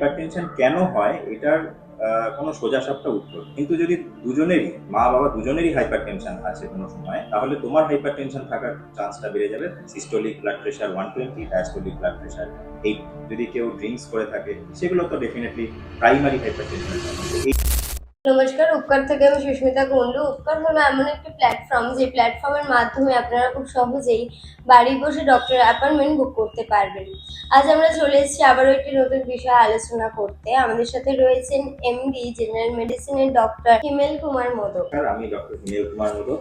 Hypertension কেন হয় এটার কোনো সোজাসাপটা উত্তর, কিন্তু যদি দুজনেরই মা বাবা দুজনেরই হাইপারটেনশন আছে কোনো সময়, তাহলে তোমার হাইপারটেনশন থাকার চান্সটা বেড়ে যাবে systolic blood pressure 120, diastolic blood pressure 8। যদি কেউ ড্রিঙ্কস করে থাকে সেগুলো তো ডেফিনেটলি প্রাইমারি হাইপারটেনশন। নমস্কার, উপকার থেকে আমি সুস্মিতা কুণ্ডু। উপকার হলো এমন একটি প্ল্যাটফর্ম, যে প্ল্যাটফর্মের মাধ্যমে আপনারা খুব সহজেই বাড়ি বসে ডক্টর অ্যাপয়েন্টমেন্ট বুক করতে পারবেন। আজ আমরা চলে এসেছি আবারও একটি নতুন বিষয়ে আলোচনা করতে। আমাদের সাথে রয়েছেন এমডি জেনারেল মেডিসিনের ডক্টর হিমেল কুমার মোদক। আমি doctor Himel Kumar Modak,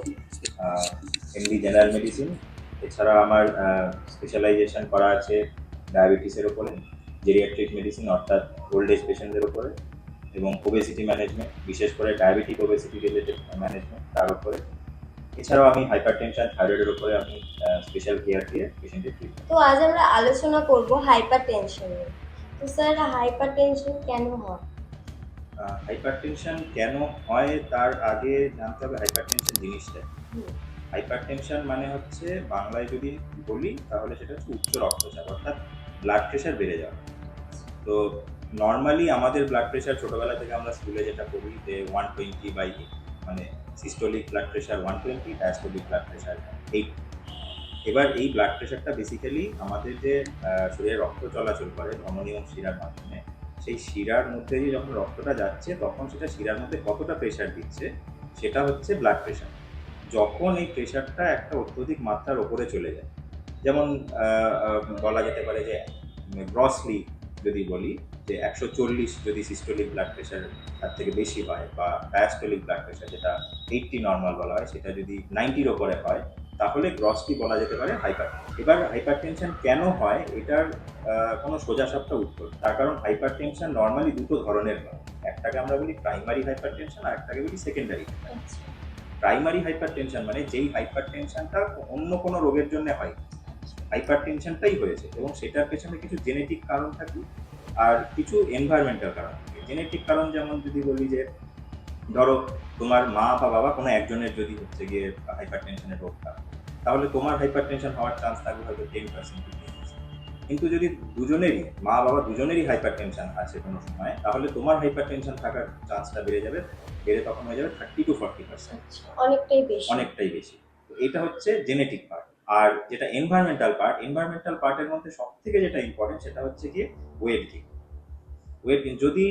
MD general medicine. এছাড়া আমার স্পেশালাইজেশন করা আছে ডায়াবেটিসের উপরে, জেরিয়াট্রিক মেডিসিন অর্থাৎ ওল্ড এজ পেশেন্টদের উপরে, এবং ওবেসিটি ম্যানেজমেন্ট, বিশেষ করে ডায়াবেটিক ওবেসিটি রিলেটেড ম্যানেজমেন্ট তার উপরে। এছাড়াও আমি হাইপারটেনশন, থাইরয়েডের উপরে আমি স্পেশাল কেয়ার দিয়ে পেশেন্টের ট্রিটমেন্ট। তো আজ আমরা আলোচনা করব হাইপার টেনশন নিয়ে। তো স্যার, হাইপার টেনশন কেন হয়? হাইপারটেনশন কেন হয় তার আগে জানতে হবে হাইপারটেনশন জিনিসটা। হাইপারটেনশন মানে হচ্ছে বাংলায় যদি বলি তাহলে সেটা হচ্ছে উচ্চ রক্তচাপ, অর্থাৎ ব্লাড প্রেশার বেড়ে যাওয়া। তো নর্মালি আমাদের ব্লাড প্রেশার ছোটবেলা থেকে আমরা স্কুলে যেটা পড়ি যে 120/8, মানে systolic blood pressure 120, diastolic blood pressure 8। এবার এই ব্লাড প্রেশারটা বেসিক্যালি আমাদের যে শরীরে রক্ত চলাচল করে ধমনী এবং শিরার মাধ্যমে, সেই শিরার মধ্যে দিয়ে যখন রক্তটা যাচ্ছে তখন সেটা শিরার মধ্যে কতটা প্রেশার দিচ্ছে সেটা হচ্ছে ব্লাড প্রেশার। যখন এই প্রেশারটা একটা অত্যধিক মাত্রার ওপরে চলে যায়, যেমন বলা যেতে পারে যে গ্রসলি যদি বলি যে 140 যদি সিস্টোলিক ব্লাড প্রেশার তার থেকে বেশি হয়, বা ডায়াস্টোলিক ব্লাড প্রেশার যেটা 80 নর্মাল বলা হয় সেটা যদি 90-র ওপরে হয়, তাহলে গ্রসলি বলা যেতে পারে হাইপার। এবার হাইপারটেনশন কেন হয় এটার কোনো সোজাসাপটা উত্তর, তার কারণ হাইপারটেনশন নর্মালি দুটো ধরনের হয়। একটাকে আমরা বলি প্রাইমারি হাইপারটেনশন, আর একটাকে বলি সেকেন্ডারি। প্রাইমারি হাইপারটেনশন মানে যেই হাইপারটেনশনটা অন্য কোনো রোগের জন্য হয়, হাইপারটেনশনটাই হয়েছে, এবং সেটার পেছনে কিছু জেনেটিক কারণ থাকে আর কিছু এনভায়রনমেন্টাল কারণ থাকে। জেনেটিক কারণ যেমন যদি বলি যে ধরো তোমার মা বা বাবা কোনো একজনের যদি হচ্ছে গিয়ে হাইপারটেনশনের রোগটা, তাহলে তোমার হাইপারটেনশন হওয়ার চান্স থাকবে হয়তো 10%। কিন্তু যদি দুজনেরই মা বাবা দুজনেরই হাইপারটেনশন আছে কোনো সময়, তাহলে তোমার হাইপারটেনশন থাকার চান্সটা বেড়ে তখন হয়ে যাবে 30-40%। অনেকটাই বেশি। অনেকটাই বেশি। তো এটা হচ্ছে জেনেটিক পার্ট। আর যেটা এনভায়রনমেন্টাল পার্টের মধ্যে সব থেকে যেটা ইম্পর্টেন্ট সেটা হচ্ছে গিয়ে ওয়েট গেইন। যদি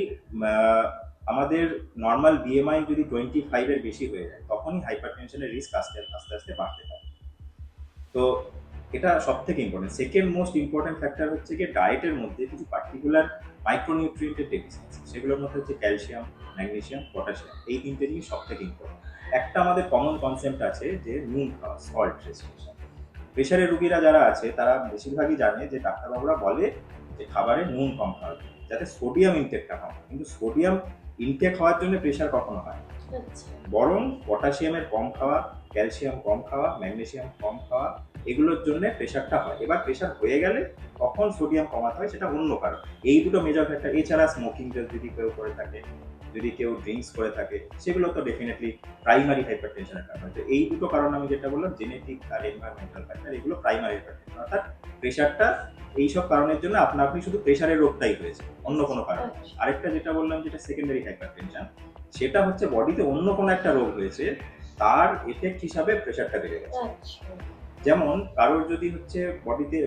আমাদের নর্মাল বিএমআই যদি 25-এর বেশি হয়ে যায়, তখনই হাইপারটেনশনের রিস্ক আস্তে আস্তে আস্তে বাড়তে থাকে। তো এটা সব থেকে important. Second most important factor হচ্ছে গিয়ে ডায়েটের মধ্যে কিছু পার্টিকুলার মাইক্রোনিউট্রিয়েন্টের ডেফিসিয়েন্সি, সেগুলোর মধ্যে হচ্ছে ক্যালসিয়াম, ম্যাগনেসিয়াম, পটাশিয়াম। এই তিনটে জিনিস সব থেকে ইম্পর্টেন্ট। একটা আমাদের কমন কনসেপ্ট আছে যে নুন খাওয়া, সল্ট রেস্ট্রিকশন। প্রেশারের রুগীরা যারা আছে তারা বেশিরভাগই জানে যে ডাক্তারবাবুরা বলে যে খাবারে নুন কম খাওয়া যায়, যাতে সোডিয়াম ইনটেকটা কম হয়। কিন্তু সোডিয়াম ইনটেক হওয়ার জন্য প্রেশার কখনো হয় না। বরং পটাশিয়ামের কম খাওয়া, ক্যালসিয়াম কম খাওয়া, ম্যাগনেসিয়াম কম খাওয়া, এগুলোর জন্য প্রেশারটা হয়। এবার প্রেশার হয়ে গেলে তখন সোডিয়াম কমাতে হয়, সেটা অন্য কারণ। এই দুটো মেজর ফ্যাক্টর। এছাড়া স্মোকিং যদি কেউ করে থাকে, যদি কেউ ড্রিঙ্কস করে থাকে, সেগুলো তো ডেফিনেটলি প্রাইমারি হাইপারটেনশনের কারণ। তো এই দুটো কারণ আমি যেটা বললাম, জেনেটিক আর এনভায়রনমেন্টাল ফ্যাক্টর, এগুলো প্রাইমারি হাইপারটেনশন। অর্থাৎ প্রেশারটা এইসব কারণের জন্য আপনি শুধু প্রেশারের রোগটাই হয়েছে, অন্য কোনো কারণ। আরেকটা যেটা বললাম যেটা সেকেন্ডারি হাইপারটেনশন, সেটা হচ্ছে বডিতে অন্য কোনো একটা রোগ হয়েছে, তার এফেক্ট হিসাবে প্রেশারটা বেড়ে গেছে। যেমন কারোর যদি হচ্ছে বডিতে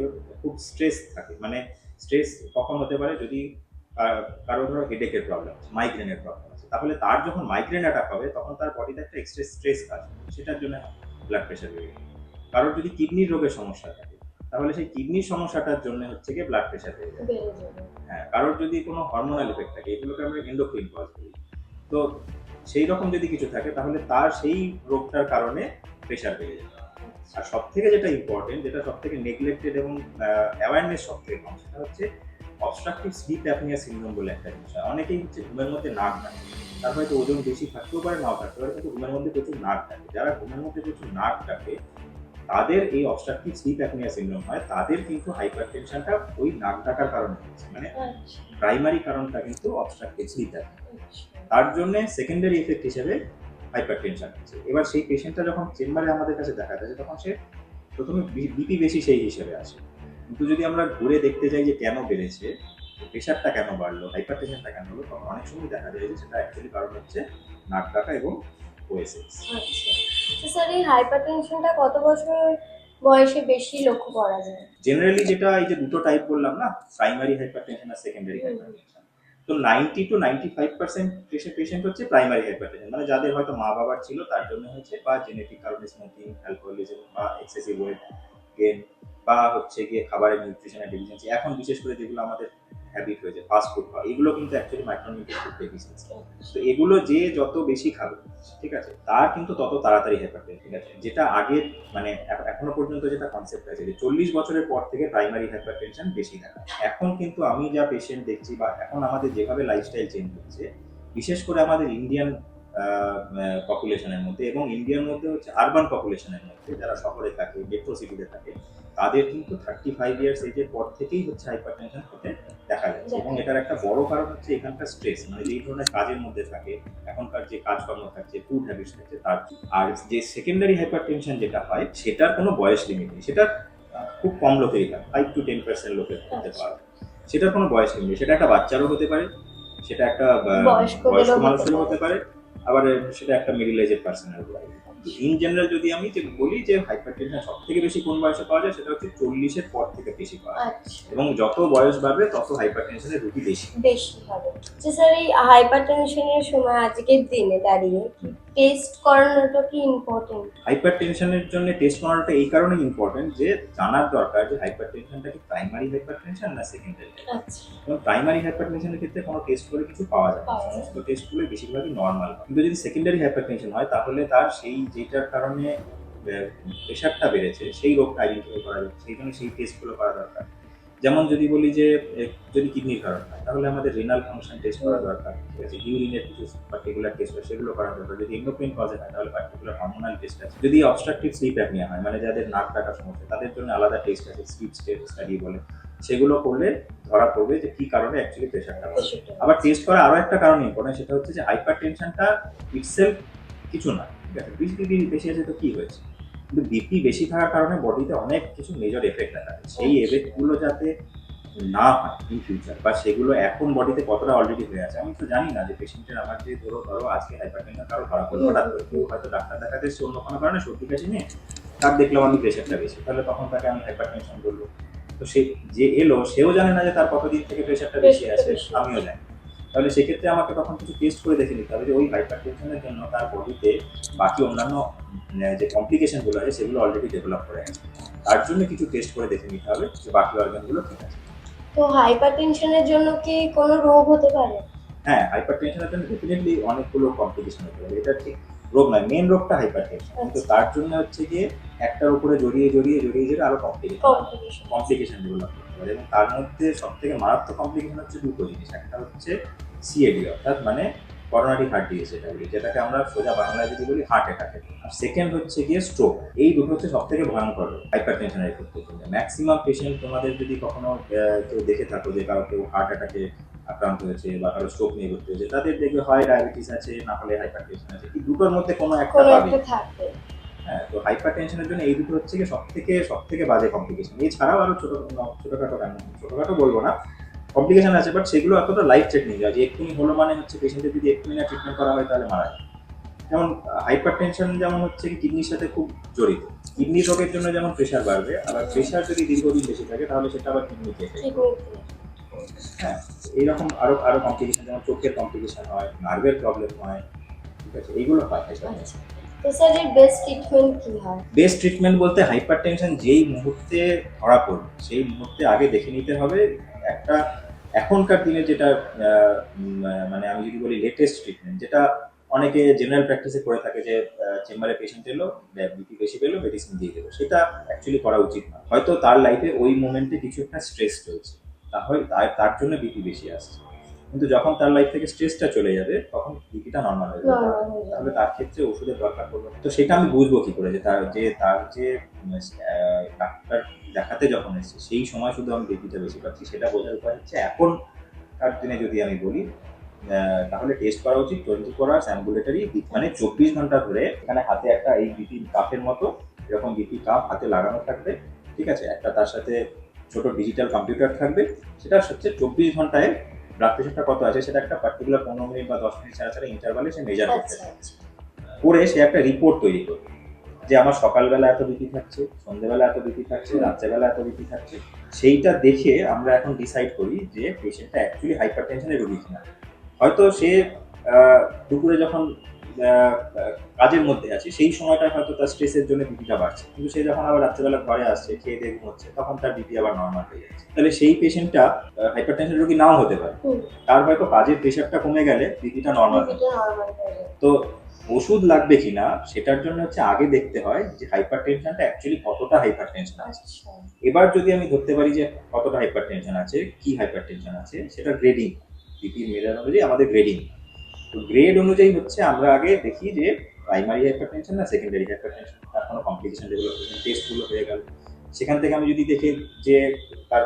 খুব স্ট্রেস থাকে, মানে স্ট্রেস কখন হতে পারে, যদি কারো ধরো হেডেকের প্রবলেম, মাইগ্রেনের প্রবলেম আছে, তাহলে তার যখন মাইগ্রেন অ্যাটাক হবে তখন তার বডিতে একটা এক্সট্রা স্ট্রেস কাজ হবে, সেটার জন্য ব্লাড প্রেশার বেড়ে যাবে। কারোর যদি কিডনির রোগের সমস্যা থাকে, তাহলে সেই কিডনির সমস্যাটার জন্য হচ্ছে গিয়ে ব্লাড প্রেশার বেড়ে যাবে। হ্যাঁ, কারোর যদি কোনো হরমোনাল এফেক্ট থাকে, এগুলোকে আমরা এন্ডোক্রাইন কজ বলি, তো সেই রকম যদি কিছু থাকে তাহলে তার সেই রোগটার কারণে প্রেশার বেড়ে যাবে। আর সব থেকে যেটা ইম্পর্টেন্ট, যেটা সব থেকে নেগলেক্টেড এবং অ্যাওয়ারনেস সব থেকে কম, সেটা হচ্ছে অবস্ট্রাকটিভ স্লিপ অ্যাপনিয়া সিনড্রোম বলে একটা জিনিস হয়। অনেকেই হচ্ছে ঘুমের মধ্যে নাক ডাকে, তার হয়তো ওজন বেশি থাকতেও পারে, নাও থাকতে পারে, কিন্তু ঘুমের মধ্যে প্রচুর নাক ডাকে। যারা ঘুমের মধ্যে প্রচুর নাক ডাকে তাদের এই অবস্ট্রাকটিভ স্লিপ অ্যাপনিয়া সিনড্রোম হয়। তাদের কিন্তু হাইপারটেনশনটা ওই নাক ডাকার কারণে হচ্ছে, মানে প্রাইমারি কারণটা কিন্তু অবস্ট্রাকটিভ স্লিপ অ্যাপনিয়া। তার জন্য সেকেন্ডারি এফেক্ট হিসেবে হাইপারটেনশন হচ্ছে। এবার সেই পেশেন্টটা যখন চেম্বারে আমাদের কাছে দেখা যায়, তখন সে প্রথমে বিপি বেশি সেই হিসেবে আসে। কিন্তু যদি আমরা ঘুরে দেখতে যাই যে কেন বেড়েছে, প্রেশারটা কেন বাড়লো, হাইপারটেনশন হাইপারটেনশনটা কেন হলো, তখন অনেক সময় দেখা যায় যে সেটা অ্যাকচুয়ালি কারণ হচ্ছে নাক ডাকা এবং ওএসএস। আচ্ছা, তো স্যার এই হাইপারটেনশনটা কত বছর বয়সে বেশি লক্ষ্য করা যায়? জেনারেলি যেটা এই যে দুটো টাইপ বললাম না, প্রাইমারি হাইপারটেনশন আর সেকেন্ডারি হাইপারটেনশন, তো 90 to 95% পেশেন্ট হচ্ছে প্রাইমারি হাইপারটেনশন, মানে যাদের হয়তো মা বাবার ছিল তার জন্য হয়েছে, বা জেনেটিক কারণে স্মোকিং, অ্যালকোহলিজম বা এক্সেসিভ ওয়েট গেন, বা হচ্ছে গিয়ে খাবারের নিউট্রিশনের ডেফিসিয়েন্সি। এখন বিশেষ করে যেগুলো আমাদের হ্যাবিট হয়েছে ফাস্ট ফুড খাওয়া, এগুলো কিন্তু অ্যাকচুয়ালি মাইক্রোনিউট্রিয়েন্ট ডেফিসিয়েন্সি। তো এগুলো যে যত বেশি খাবে, ঠিক আছে, তার কিন্তু তত তাড়াতাড়ি হেপাটাইটিস, ঠিক আছে, যেটা আগে মানে এখনো পর্যন্ত যেটা কনসেপ্ট আছে যে 40 বছরের পর থেকে প্রাইমারি হাইপারটেনশন বেশি দেখা। এখন কিন্তু আমি যা পেশেন্ট দেখছি বা এখন আমাদের যেভাবে লাইফস্টাইল চেঞ্জ হচ্ছে, বিশেষ করে আমাদের ইন্ডিয়ান পপুলেশনের মধ্যে, এবং ইন্ডিয়ার মধ্যে হচ্ছে আরবান পপুলেশনের মধ্যে, যারা শহরে থাকে, মেট্রো সিটিতে থাকে, তাদের কিন্তু 35 ইয়ার্স এজের পর থেকেই হচ্ছে হাইপারটেনশন হতে দেখা যাচ্ছে। এবং এটার একটা বড় কারণ হচ্ছে এখানকার স্ট্রেস, মানে যেই ধরনের কাজের মধ্যে থাকে, এখনকার যে কাজকর্ম থাকছে, ফুড হ্যাবিটস থাকছে তার। আর যে সেকেন্ডারি হাইপারটেনশন যেটা হয়, সেটার কোনো বয়স লিমিট নেই, সেটা খুব কম লোকেরই হয়, 5 to 10% লোকের হতে পারে। সেটার কোনো বয়স লিমিট নেই, সেটা একটা বাচ্চারও হতে পারে, সেটা একটা বয়স্ক মানুষেরও হতে পারে, আবার সেটা একটা মিডল এজের পার্সনের হতে পারে। ইন জেনারেল যদি আমি যে বলি যে হাইপারটেনশন সব থেকে বেশি কোন বয়সে পাওয়া যায়, সেটা হচ্ছে 40-এর পর থেকে বেশি পাওয়া যায়। এবং যত বয়স বাড়বে তত হাইপারটেনশনের রুগী বেশি হবে। যে স্যার এই হাইপারটেনশনের সময় আজকের দিনে দাঁড়িয়ে টেস্ট করানোটা কি ইম্পর্টেন্ট? হাইপারটেনশনের জন্য টেস্ট করানোটা এই কারণে ইম্পর্টেন্ট যে জানার দরকার যে হাইপারটেনশনটা কি প্রাইমারি হাইপারটেনশন না সেকেন্ডারি। আচ্ছা, এবং প্রাইমারি হাইপারটেনশনের ক্ষেত্রে কোনো টেস্ট করে কিছু পাওয়া যায় না, পাওয়া যায় না। সমস্ত টেস্টগুলো বেশিরভাগই নর্মাল। কিন্তু যদি সেকেন্ডারি হাইপারটেনশন হয়, তাহলে তার সেই যেটার কারণে প্রেশারটা বেড়েছে সেই রোগটা আইডেন্টিফাই করা যাবে, সেই জন্য সেই টেস্টগুলো করা দরকার। যেমন যদি বলি যে যদি কিডনির কারণ হয়, তাহলে আমাদের রেনাল ফাংশন টেস্ট করা দরকার, ঠিক আছে, ইউরিনের কিছু পার্টিকুলার টেস্ট হয় সেগুলো করা দরকার। যদি এন্ডোক্রাইন কজে হয় তাহলে পার্টিকুলার হরমোনাল টেস্ট আছে। যদি অবস্ট্রাকটিভ স্লিপ অ্যাপনিয়া হয়, মানে যাদের নাক ডাকার সমস্যা, তাদের জন্য আলাদা টেস্ট আছে, স্লিপ স্টাডি বলে, সেগুলো করলে ধরা পড়বে যে কি কারণে অ্যাকচুয়ালি প্রেশারটা বাড়ছে। আবার টেস্ট করা আরো একটা কারণ ইম্পর্টেন্ট, সেটা হচ্ছে যে হাইপার টেনশনটা ইটসেলফ কিছু না, ঠিক আছে, বিপি বেশি আছে তো কি হয়েছে, কিন্তু বিপি বেশি থাকার কারণে বডিতে অনেক কিছু মেজর এফেক্ট দেখা যায়। সেই এফেক্টগুলো যাতে না হয় ইন ফিউচার, বা সেগুলো এখন বডিতে কতটা অলরেডি হয়ে আছে, আমি তো জানি না যে পেশেন্টের আমার যে ধরো আজকে হাইপারটেনশন কারো ধরা পড়লো হঠাৎ করে, কেউ হয়তো ডাক্তার দেখাতে এসছে অন্য কোনো কারণে সর্দি কাশি নিয়ে, তার দেখলাম আমি প্রেশারটা বেশি, তাহলে তখন তাকে আমি হাইপারটেনশন বলবো। তো সে যে এলো সেও জানে না যে তার কতদিন থেকে প্রেশারটা বেশি আছে, আমিও জানি। তাহলে সেক্ষেত্রে আমাকে তখন কিছু টেস্ট করে দেখে নিতে হবে যে ওই হাইপারটেনশনের জন্য তার বডিতে বাকি অন্যান্য যে কমপ্লিকেশনগুলো আছে সেগুলো অলরেডি ডেভেলপ করে গেছে। তার জন্য কিছু টেস্ট করে দেখে নিতে হবে যে বাকি অর্গানগুলো ঠিক আছে। তো হাইপারটেনশনের জন্য কি কোনো রোগ হতে পারে? হ্যাঁ, হাইপারটেনশনের জন্য ডেফিনেটলি অনেকগুলো কমপ্লিকেশন হতে পারে, এটা ঠিক রোগ নয়, মেন রোগটা হাইপারটেনশন, কিন্তু তার জন্য হচ্ছে গিয়ে একটার উপরে জড়িয়ে আরো কমপ্লিকেশন ডেভেলপ করতে পারে। এবং তার মধ্যে সব থেকে মারাত্মক কমপ্লিকেশন হচ্ছে দুটো জিনিস, একটা হচ্ছে সিএডি, অর্থাৎ মানে করোনারি হার্ট ডিজিজ, যেটাকে আমরা সোজা বাংলায় যদি বলি হার্ট অ্যাটাক। আর সেকেন্ড হচ্ছে গিয়ে স্ট্রোক। এই দুটো হচ্ছে সব থেকে ভয়ঙ্কর হাইপারটেনশনের ক্ষেত্রে। ম্যাক্সিমাম পেশেন্ট তোমাদের যদি কখনো কেউ দেখে থাকো যে কেউ হার্ট অ্যাটাকে আক্রান্ত হয়েছে বা কারো স্ট্রোক নিয়ে ভর্তি হয়েছে, তাদের দেখবে হয় ডায়াবেটিস আছে, না হলে হাইপারটেনশন আছে, এই দুটোর মধ্যে কোনো একটা পাবে। হ্যাঁ, তো হাইপারটেনশনের জন্য এই দুটো হচ্ছে কি সব থেকে বাজে কমপ্লিকেশন। এছাড়াও আরো ছোটখাটো বলবো না, কমপ্লিকেশন আছে, বাট সেগুলো এতটা লাইফ থ্রেটনিং যে এক্ষুনি হলো মানে হচ্ছে পেশেন্টের যদি এক্ষুনি না ট্রিটমেন্ট করা হয় তাহলে মারা যায়। যেমন হাইপারটেনশন যেমন হচ্ছে কি কিডনির সাথে খুব জড়িত, কিডনি রোগের জন্য যেমন প্রেশার বাড়বে, আবার প্রেশার যদি দীর্ঘদিন বেশি থাকে তাহলে সেটা আবার কিডনিতে এফেক্ট। হ্যাঁ, এইরকম আরো কমপ্লিকেশন, যেমন চোখের কমপ্লিকেশন হয়, নার্ভের প্রবলেম হয়, ঠিক আছে, এইগুলো হয় হাইপারটেনশন। তো স্যার এর বেস্ট ট্রিটমেন্ট কি হয়? বেস্ট ট্রিটমেন্ট বলতে হাইপারটেনশন যেই মুহূর্তে ধরা পড়বে সেই মুহূর্তে আগে দেখে নিতে হবে একটা এখনকার দিনে যেটা মানে আমি যদি বলি লেটেস্ট ট্রিটমেন্ট, যেটা অনেকে জেনারেল প্র্যাকটিসে করে থাকে, যে চেম্বারে পেশেন্ট এলো, বিপি বেশি পেলো, মেডিসিন দিয়ে দেবো, সেটা অ্যাকচুয়ালি করা উচিত না। হয়তো তার লাইফে ওই মোমেন্টে কিছু একটা স্ট্রেস চলছে, তাহলে তার জন্য বিপি বেশি আসছে, কিন্তু যখন তার লাইফ থেকে স্ট্রেসটা চলে যাবে তখন বিপিটা নর্মাল হয়ে যাবে, তাহলে তার ক্ষেত্রে ওষুধের দরকার পড়বে। তো সেটা আমি বুঝবো কি করে যে তার যে ডাক্তার দেখাতে যখন এসেছে সেই সময় শুধু আমি বিপিটা বেশি পাচ্ছি, সেটা বোঝার উপায় হচ্ছে এখনকার দিনে যদি আমি বলি তাহলে টেস্ট করা উচিত 24 আওয়ার্স অ্যাম্বুলেটরি, মানে 24 ঘন্টা ধরে এখানে হাতে একটা এই বিপি কাপের মতো এরকম বিপি কাপ হাতে লাগানো থাকবে, ঠিক আছে, একটা তার সাথে ছোট ডিজিটাল কম্পিউটার থাকবে, সেটা হচ্ছে 24 ঘন্টায় ব্লাড প্রেশারটা কত আছে সেটা একটা পার্টিকুলার 15 মিনিট বা 10 মিনিট ছাড়া ছাড়া ইন্টারভালে সে মেজার করতে আচ্ছা পারে। আচ্ছা। করে সে একটা রিপোর্ট তৈরি করবে যে আমার সকালবেলা এত বিপি থাকছে, সন্ধ্যেবেলা এত বিপি থাকছে, রাত্রেবেলা এত বিপি থাকছে। সেইটা দেখে আমরা এখন ডিসাইড করি যে পেশেন্টটা অ্যাকচুয়ালি হাইপার টেনশনের রোগী কিনা। হয়তো সে দুপুরে যখন কাজের মধ্যে আছে সেই সময়টা হয়তো তার স্ট্রেসের জন্য বিপিটা বাড়ছে, কিন্তু সে যখন আবার রাত্রেবেলা ঘরে আসছে, খেয়ে দিয়ে ঘুমোচ্ছে, তখন তার বিপি আবার নর্মাল হয়ে যাচ্ছে। তাহলে সেই পেশেন্টটা হাইপার টেনশন রোগী নাও হতে পারে, তার হয়তো কাজের প্রেশারটা কমে গেলে বিপিটা নর্মাল হবে। বিপিটা নরমাল হয়ে যায়। তো ওষুধ লাগবে কিনা সেটার জন্য হচ্ছে আগে দেখতে হয় যে হাইপার টেনশনটা অ্যাকচুয়ালি কতটা হাইপার টেনশন আছে। আচ্ছা। এবার যদি আমি ধরতে পারি যে কতটা হাইপার টেনশন আছে, কি হাইপার টেনশন আছে, সেটা গ্রেডিং, বিপির মেজার অনুযায়ী আমাদের গ্রেডিং। তো গ্রেড অনুযায়ী হচ্ছে আমরা আগে দেখি যে প্রাইমারি হাইপার টেনশন না সেকেন্ডারি হাইপার টেনশন, তার কোনো কমপ্লিকেশন ডেভেলপমেন্ট টেস্টগুলো হয়ে গেল। সেখান থেকে আমি যদি দেখি যে তার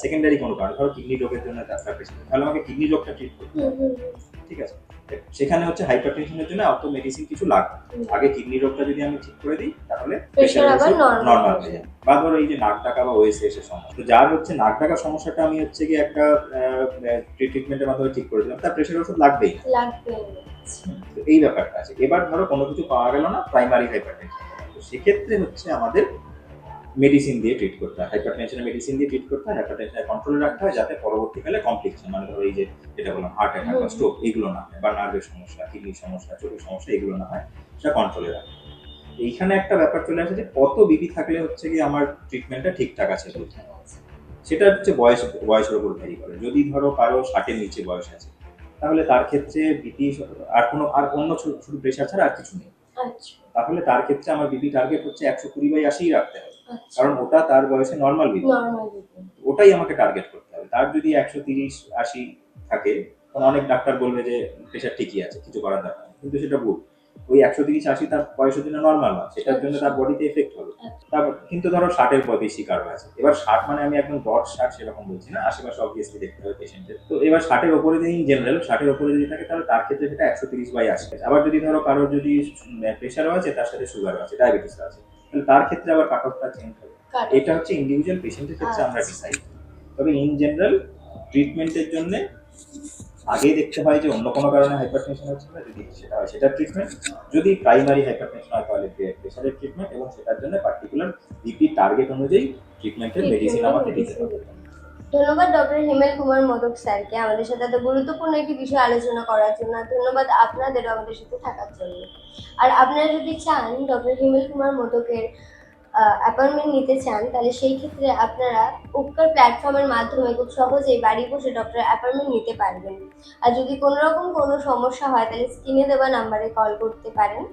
সেকেন্ডারি কোনো কারণ, ধরো কিডনি রোগের জন্য তার পেশেন্ট, তাহলে আমাকে কিডনি রোগটা ট্রিট করতে হবে। ঠিক আছে, সেখানে হচ্ছে হাইপার টেনশনের জন্য অত মেডিসিন কিছু লাগবে। আগে কিডনি রোগটা যদি আমি ঠিক করে দিই তাহলে প্রেশার আবার নর্মাল নরমাল হয়ে যাবে। বা ধরো এই যে নাক ডাকা বা ওএসএস এর সমস্যা, তো যার হচ্ছে নাক ডাকার সমস্যাটা আমি হচ্ছে কি একটা ট্রিটমেন্টের মাধ্যমে ঠিক করে দিলাম, তার প্রেশার ওষুধ লাগবেই না। লাগবে। তো এই ব্যাপারটা আছে। এবার ধরো কোনো কিছু পাওয়া গেল না, প্রাইমারি হাইপার টেনশন, তো সেক্ষেত্রে হচ্ছে আমাদের মেডিসিন দিয়ে ট্রিট করতে হয়, হাইপার টেনশনের মেডিসিন দিয়ে ট্রিট করতে হয়, হাইপার টেনশনের কন্ট্রোলে রাখতে হয় যাতে পরবর্তীকালে কমপ্লিকেশন, মানে ধরো এই যে যেটা বললাম হার্ট অ্যাটাক বা স্ট্রোক, এগুলো না হয়, বা নার্ভের সমস্যা, কিডনির সমস্যা, চোখের সমস্যা, এগুলো না হয়, সেটা কন্ট্রোলে রাখে। এইখানে একটা ব্যাপার চলে আসে যে কত বিপি থাকলে হচ্ছে কি আমার ট্রিটমেন্টটা ঠিকঠাক আছে বলতে, সেটা হচ্ছে বয়সের উপর ভ্যারি করে। যদি ধরো কারো 60-এর নিচে বয়স আছে, তাহলে তার ক্ষেত্রে বিপি আর অন্য শুধু প্রেশার ছাড়া আর কিছু নেই, আচ্ছা। তাহলে তার ক্ষেত্রে আমার বিপি টার্গেট হচ্ছে 120/80 রাখতে হবে, আচ্ছা। কারণ ওটা তার বয়সে নর্মাল বিপি, নরমাল বিপি। ওটাই আমাকে টার্গেট করতে হবে। তার যদি 130/80 থাকে, তখন অনেক ডাক্তার বলবে যে প্রেশার ঠিকই আছে, কিছু করার দরকার নেই, কিন্তু সেটা ভুল। ওই 130/80 তার বয়সের জন্য নর্মাল নয়, সেটার জন্য তার বডিতে এফেক্ট হবে। তারপর কিন্তু ধরো 60-এর পর বেশি কারো আছে, এবার 60 মানে আমি একদম ডট 60 সেরকম বলছি না, আশেপাশে অবভিয়াসলি দেখতে হবে পেশেন্টের। তো এবার 60-এর ওপরে যদি ইন জেনারেল 60-এর ওপরে যদি থাকে, তাহলে তার ক্ষেত্রে সেটা 130/80। আবার যদি ধরো কারোর যদি প্রেশারও আছে, তার সাথে সুগারও আছে, ডায়াবেটিসও আছে, তাহলে তার ক্ষেত্রে আবার কাট অফটা চেঞ্জ হবে। এটা হচ্ছে ইন্ডিভিজুয়াল পেশেন্টের ক্ষেত্রে আমরা ডিসাইড করি। তবে ইন জেনারেল ট্রিটমেন্টের জন্য আগে দেখতে হয় যে অন্য কোনো কারণে হাইপারটেনশন হচ্ছে না, যদি সেটা হয় সেটার ট্রিটমেন্ট, যদি প্রাইমারি হাইপারটেনশন হয় তাহলে প্রেশারের ট্রিটমেন্ট, এবং সেটার জন্য পার্টিকুলার বিপি টার্গেট অনুযায়ী ট্রিটমেন্টের মেডিসিন আমাকে দিতে হবে। ধন্যবাদ ডক্টর হিমেল কুমার মোদক স্যারকে আমাদের সাথে এত গুরুত্বপূর্ণ একটি বিষয় আলোচনা করার জন্য। ধন্যবাদ আপনাদেরও আমাদের সাথে থাকার জন্য। আর আপনারা যদি চান ডক্টর হিমেল কুমার মোদকের অ্যাপয়েন্টমেন্ট নিতে চান, তাহলে সেই ক্ষেত্রে আপনারা উপকার প্ল্যাটফর্মের মাধ্যমে খুব সহজেই বাড়ি বসে ডক্টর অ্যাপয়েন্টমেন্ট নিতে পারবেন। আর যদি কোনো রকম কোনো সমস্যা হয় তাহলে স্ক্রিনে দেওয়া নাম্বারে কল করতে পারেন।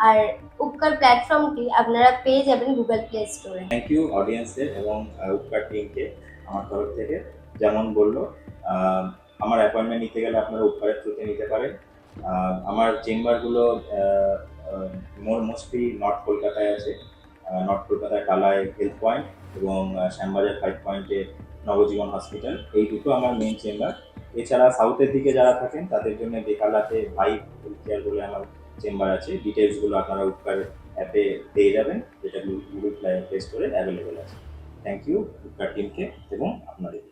আর উপকার প্ল্যাটফর্মটি আপনারা পেয়ে যাবেন গুগল প্লে স্টোরে। থ্যাংক ইউ অডিয়েন্সের এবং উপকার টিমকে আমার তরফ থেকে। যেমন বললো, আমার অ্যাপয়েন্টমেন্ট নিতে গেলে আপনারা উপকারের থ্রুতে নিতে পারেন। আমার চেম্বারগুলো মোস্টলি নর্থ কলকাতায় আছে। নর্থ কলকাতায় টালায় হেলথ পয়েন্ট এবং শ্যামবাজার 5 পয়েন্টে নবজীবন হসপিটাল, এই দুটো আমার মেন চেম্বার। এছাড়া সাউথের দিকে যারা থাকেন তাদের জন্য বেকালাতে ভাই হেলথ কেয়ার বলে আমার চেম্বার আছে। ডিটেলসগুলো আপনারা উপকার অ্যাপে পেয়ে যাবেন, যেটা গুগল প্লে স্টোরে অ্যাভেলেবেল আছে। থ্যাংক ইউ উপকার টিমকে এবং আপনাদের।